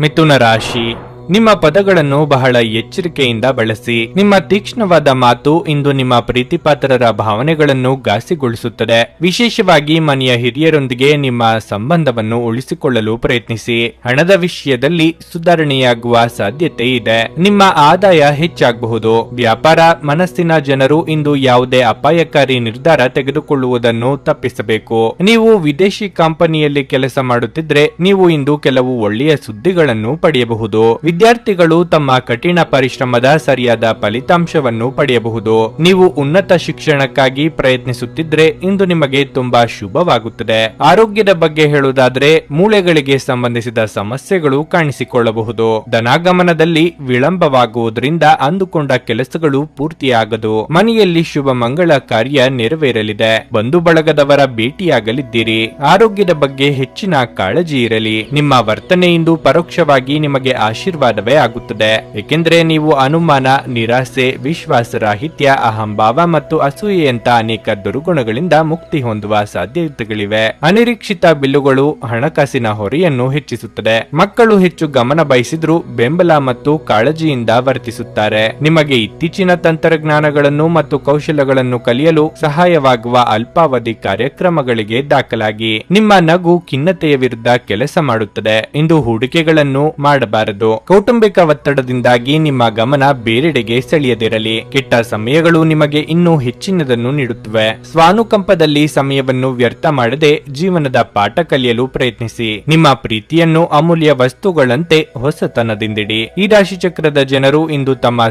ಮಿಥುನ ರಾಶಿ. ನಿಮ್ಮ ಪದಗಳನ್ನು ಬಹಳ ಎಚ್ಚರಿಕೆಯಿಂದ ಬಳಸಿ. ನಿಮ್ಮ ತೀಕ್ಷ್ಣವಾದ ಮಾತು ಇಂದು ನಿಮ್ಮ ಪ್ರೀತಿಪಾತ್ರರ ಭಾವನೆಗಳನ್ನು ಘಾಸಿಗೊಳಿಸುತ್ತದೆ. ವಿಶೇಷವಾಗಿ ಮನೆಯ ಹಿರಿಯರೊಂದಿಗೆ ನಿಮ್ಮ ಸಂಬಂಧವನ್ನು ಉಳಿಸಿಕೊಳ್ಳಲು ಪ್ರಯತ್ನಿಸಿ. ಹಣದ ವಿಷಯದಲ್ಲಿ ಸುಧಾರಣೆಯಾಗುವ ಸಾಧ್ಯತೆ ಇದೆ. ನಿಮ್ಮ ಆದಾಯ ಹೆಚ್ಚಾಗಬಹುದು. ವ್ಯಾಪಾರ ಮನಸ್ಸಿನ ಜನರು ಇಂದು ಯಾವುದೇ ಅಪಾಯಕಾರಿ ನಿರ್ಧಾರ ತೆಗೆದುಕೊಳ್ಳುವುದನ್ನು ತಪ್ಪಿಸಬೇಕು. ನೀವು ವಿದೇಶಿ ಕಂಪನಿಯಲ್ಲಿ ಕೆಲಸ ಮಾಡುತ್ತಿದ್ರೆ ನೀವು ಇಂದು ಕೆಲವು ಒಳ್ಳೆಯ ಸುದ್ದಿಗಳನ್ನು ಪಡೆಯಬಹುದು. ವಿದ್ಯಾರ್ಥಿಗಳು ತಮ್ಮ ಕಠಿಣ ಪರಿಶ್ರಮದ ಸರಿಯಾದ ಫಲಿತಾಂಶವನ್ನು ಪಡೆಯಬಹುದು. ನೀವು ಉನ್ನತ ಶಿಕ್ಷಣಕ್ಕಾಗಿ ಪ್ರಯತ್ನಿಸುತ್ತಿದ್ರೆ ಇಂದು ನಿಮಗೆ ತುಂಬಾ ಶುಭವಾಗುತ್ತದೆ. ಆರೋಗ್ಯದ ಬಗ್ಗೆ ಹೇಳುವುದಾದ್ರೆ ಮೂಳೆಗಳಿಗೆ ಸಂಬಂಧಿಸಿದ ಸಮಸ್ಯೆಗಳು ಕಾಣಿಸಿಕೊಳ್ಳಬಹುದು. ಧನಾಗಮನದಲ್ಲಿ ವಿಳಂಬವಾಗುವುದರಿಂದ ಅಂದುಕೊಂಡ ಕೆಲಸಗಳು ಪೂರ್ತಿಯಾಗದು. ಮನೆಯಲ್ಲಿ ಶುಭ ಮಂಗಳ ಕಾರ್ಯ ನೆರವೇರಲಿದೆ. ಬಂಧು ಬಳಗದವರ ಭೇಟಿಯಾಗಲಿದ್ದೀರಿ. ಆರೋಗ್ಯದ ಬಗ್ಗೆ ಹೆಚ್ಚಿನ ಕಾಳಜಿ ಇರಲಿ. ನಿಮ್ಮ ವರ್ತನೆಯಿಂದ ಪರೋಕ್ಷವಾಗಿ ನಿಮಗೆ ಆಶೀರ್ವಾದವೇ ಆಗುತ್ತದೆ. ಏಕೆಂದರೆ ನೀವು ಅನುಮಾನ, ನಿರಾಸೆ, ವಿಶ್ವಾಸರಾಹಿತ್ಯ, ಅಹಂಭಾವ ಮತ್ತು ಅಸೂಯೆಯಂತ ಅನೇಕ ದುರ್ಗುಣಗಳಿಂದ ಮುಕ್ತಿ ಹೊಂದುವ ಸಾಧ್ಯತೆಗಳಿವೆ. ಅನಿರೀಕ್ಷಿತ ಬಿಲ್ಲುಗಳು ಹಣಕಾಸಿನ ಹೊರೆಯನ್ನು ಹೆಚ್ಚಿಸುತ್ತದೆ. ಮಕ್ಕಳು ಹೆಚ್ಚು ಗಮನ ಬಯಸಿದ್ರೂ ಬೆಂಬಲ ಮತ್ತು ಕಾಳಜಿಯಿಂದ ವರ್ತಿಸುತ್ತಾರೆ. ನಿಮಗೆ ಇತ್ತೀಚಿನ ತಂತ್ರಜ್ಞಾನಗಳನ್ನು ಮತ್ತು ಕೌಶಲ್ಯಗಳನ್ನು ಕಲಿಯಲು ಸಹಾಯವಾಗುವ ಅಲ್ಪಾವಧಿ ಕಾರ್ಯಕ್ರಮಗಳಿಗೆ ದಾಖಲಾಗಿ. ನಿಮ್ಮ ನಗು ಖಿನ್ನತೆಯ ವಿರುದ್ಧ ಕೆಲಸ ಮಾಡುತ್ತದೆ. ಇಂದು ಹೂಡಿಕೆಗಳನ್ನು ಮಾಡಬಾರದು. ಕೌಟುಂಬಿಕ ಒತ್ತಡದಿಂದಾಗಿ ನಿಮ್ಮ ಗಮನ ಬೇರೆಡೆಗೆ ಸೆಳೆಯದಿರಲಿ. ಕೆಟ್ಟ ಸಮಯಗಳು ನಿಮಗೆ ಇನ್ನೂ ಹೆಚ್ಚಿನದನ್ನು ನೀಡುತ್ತವೆ. ಸ್ವಾನುಕಂಪದಲ್ಲಿ ಸಮಯವನ್ನು ವ್ಯರ್ಥ ಮಾಡದೆ ಜೀವನದ ಪಾಠ ಕಲಿಯಲು ಪ್ರಯತ್ನಿಸಿ. ನಿಮ್ಮ ಪ್ರೀತಿಯನ್ನು ಅಮೂಲ್ಯ ವಸ್ತುಗಳಂತೆ ಹೊಸತನದಿಂದಿಡಿ. ಈ ರಾಶಿ ಚಕ್ರದ ಜನರು ಇಂದು ತಮ್ಮ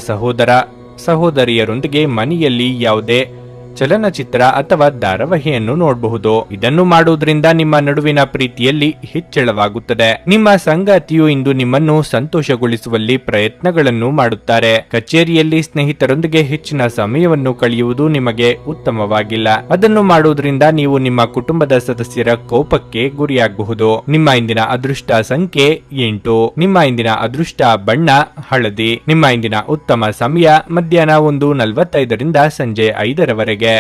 ಸಹೋದರಿಯರೊಂದಿಗೆ ಮನೆಯಲ್ಲಿ ಯಾವುದೇ ಚಲನಚಿತ್ರ ಅಥವಾ ಧಾರಾವಾಹಿಯನ್ನು ನೋಡಬಹುದು. ಇದನ್ನು ಮಾಡುವುದರಿಂದ ನಿಮ್ಮ ನಡುವಿನ ಪ್ರೀತಿಯಲ್ಲಿ ಹೆಚ್ಚಳವಾಗುತ್ತದೆ. ನಿಮ್ಮ ಸಂಗಾತಿಯು ಇಂದು ನಿಮ್ಮನ್ನು ಸಂತೋಷಗೊಳಿಸುವಲ್ಲಿ ಪ್ರಯತ್ನಗಳನ್ನು ಮಾಡುತ್ತಾರೆ. ಕಚೇರಿಯಲ್ಲಿ ಸ್ನೇಹಿತರೊಂದಿಗೆ ಹೆಚ್ಚಿನ ಸಮಯವನ್ನು ಕಳೆಯುವುದು ನಿಮಗೆ ಉತ್ತಮವಾಗಿಲ್ಲ. ಅದನ್ನು ಮಾಡುವುದರಿಂದ ನೀವು ನಿಮ್ಮ ಕುಟುಂಬದ ಸದಸ್ಯರ ಕೋಪಕ್ಕೆ ಗುರಿಯಾಗಬಹುದು. ನಿಮ್ಮ ಇಂದಿನ ಅದೃಷ್ಟ ಸಂಖ್ಯೆ 8. ನಿಮ್ಮ ಇಂದಿನ ಅದೃಷ್ಟ ಬಣ್ಣ ಹಳದಿ. ನಿಮ್ಮ ಇಂದಿನ ಉತ್ತಮ ಸಮಯ ಮಧ್ಯಾಹ್ನ 1:45 ಸಂಜೆ 5 ರವರೆಗೆ.